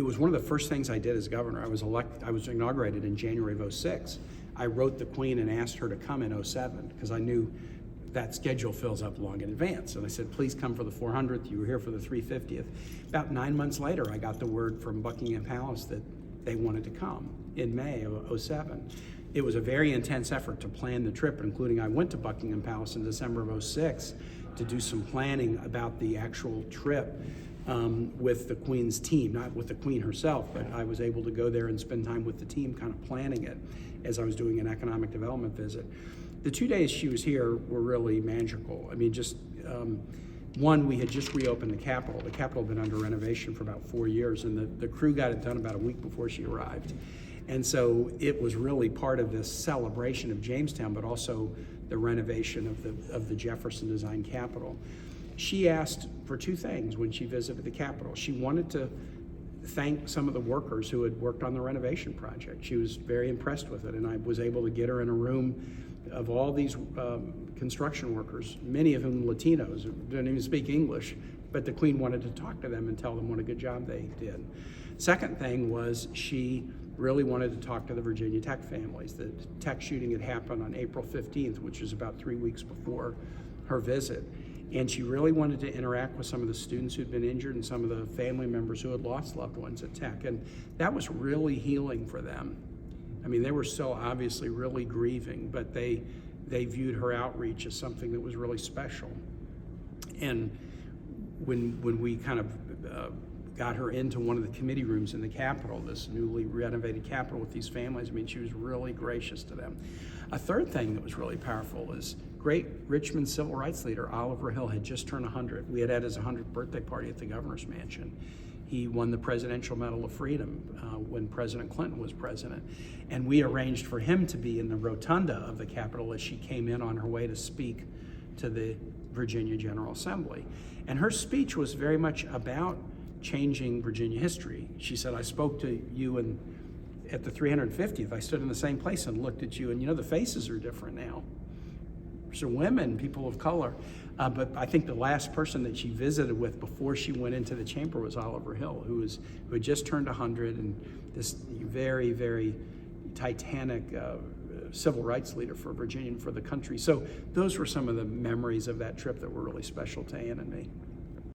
It was one of the first things I did as governor. I was inaugurated in January of '06. I wrote the Queen and asked her to come in '07 because I knew that schedule fills up long in advance. And I said, please come for the 400th. You were here for the 350th. About 9 months later, I got the word from Buckingham Palace that they wanted to come in May of '07. It was a very intense effort to plan the trip, including I went to Buckingham Palace in December of '06 to do some planning about the actual trip with the Queen's team, not with the Queen herself, but I was able to go there and spend time with the team kind of planning it as I was doing an economic development visit. The 2 days she was here were really magical. I mean, just one, we had just reopened the Capitol. The Capitol had been under renovation for about 4 years, and the crew got it done about a week before she arrived. And so it was really part of this celebration of Jamestown, but also the renovation of the Jefferson design Capitol. She asked for two things when she visited the Capitol. She wanted to thank some of the workers who had worked on the renovation project. She was very impressed with it, and I was able to get her in a room of all these construction workers, many of whom Latinos, who didn't even speak English, but the Queen wanted to talk to them and tell them what a good job they did. Second thing was she really wanted to talk to the Virginia Tech families. The Tech shooting had happened on April 15th, which was about 3 weeks before her visit. And she really wanted to interact with some of the students who'd been injured and some of the family members who had lost loved ones at Tech. And that was really healing for them. I mean, they were so obviously really grieving, but they viewed her outreach as something that was really special. And when we kind of got her into one of the committee rooms in the Capitol, this newly renovated Capitol with these families, I mean, she was really gracious to them. A third thing that was really powerful is great Richmond civil rights leader Oliver Hill had just turned 100. We had his 100th birthday party at the governor's mansion. He won the Presidential Medal of Freedom when President Clinton was president. And we arranged for him to be in the rotunda of the Capitol as she came in on her way to speak to the Virginia General Assembly. And her speech was very much about changing Virginia history. She said, I spoke to you at the 350th. I stood in the same place and looked at you, and you know, the faces are different now. So women, people of color, but I think the last person that she visited with before she went into the chamber was Oliver Hill, who had just turned 100, and this very, very titanic civil rights leader for Virginia and for the country. So those were some of the memories of that trip that were really special to Ann and me.